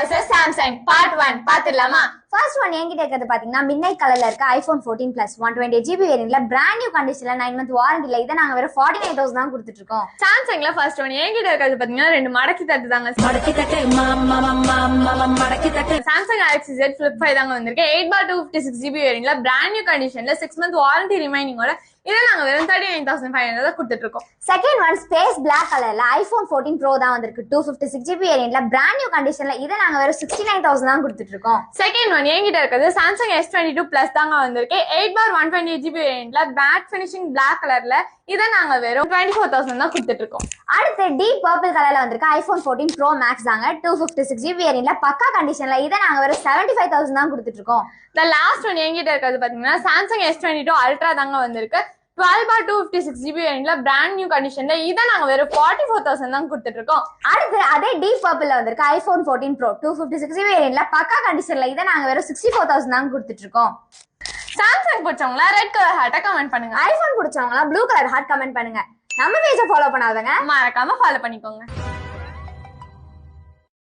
vs Samsung part 1 பாத்துடலாமா? First one என்கிட்ட இருக்கிறது பாத்தீங்கன்னா midnight கலர்ல இருக்க iPhone 14 Plus 128GB வேரியன்ட்ல brand new conditionல 9 month வாரண்டில இத நாங்க வெறும் 49000 தான் கொடுத்துட்டு இருக்கோம். Samsungல first one என்கிட்ட இருக்கிறது பாத்தீங்கன்னா ரெண்டு மடக்கி தட்டு தாங்க. Samsung Galaxy Z Flip 5 தாங்க வந்திருக்கு. 8/256GB வேரியன்ட்ல brand new conditionல 6 month வாரண்டி ரிமைனிங்கோட இத நாங்க வெறும் 39500 தான் கொடுத்துட்டு இருக்கோம். Second one space black கலர்ல iPhone 14 Pro தான் வந்திருக்கு. 256GB வேரியன்ட்ல brand new conditionல இத நாங்க வெறும் 69000 தான் கொடுத்துட்டு இருக்கோம். Second one என்கிட்ட இருக்கிறது Samsung S22 Plus தாங்க வந்திருக்கு. 8/128GB வேரியன்ட்ல matte finishing black கலர்ல இத நாங்க வெறும் 24000 தான் கொடுத்துட்டு இருக்கோம். அடுத்து deep purple கலர்ல வந்திருக்கு iPhone 14 Pro Max தாங்க. 256GB வேரியன்ட்ல பக்கா கண்டிஷன்ல இத நாங்க வெறும் 75000 தான் கொடுத்துட்டு இருக்கோம். The last one என்கிட்ட இருக்கிறது பாத்தீங்கன்னா Samsung S22 Ultra தாங்க வந்திருக்கு. 12/256GB வேரியன்ட்ல brand new conditionல இத நாங்க வெறும் 44000 தான் கொடுத்துட்டு இருக்கோம். அடுத்து அதே deep purple வந்திருக்கு iPhone 14 Pro 256GB வேரியன்ட்ல பக்கா கண்டிஷன்ல இத நாங்க வெறும் 64000 தான் கொடுத்துட்டு இருக்கோம். Samsung பிடிச்சவங்களா ரெட் கலர் ஹார்ட்ட கமெண்ட் பண்ணுங்க. iPhone பிடிச்சவங்களா ப்ளூ கலர் ஹார்ட் கமெண்ட் பண்ணுங்க. நம்ம பேஜை ஃபாலோ பண்ணாதங்க மறக்காம ஃபாலோ பண்ணிக்கோங்க.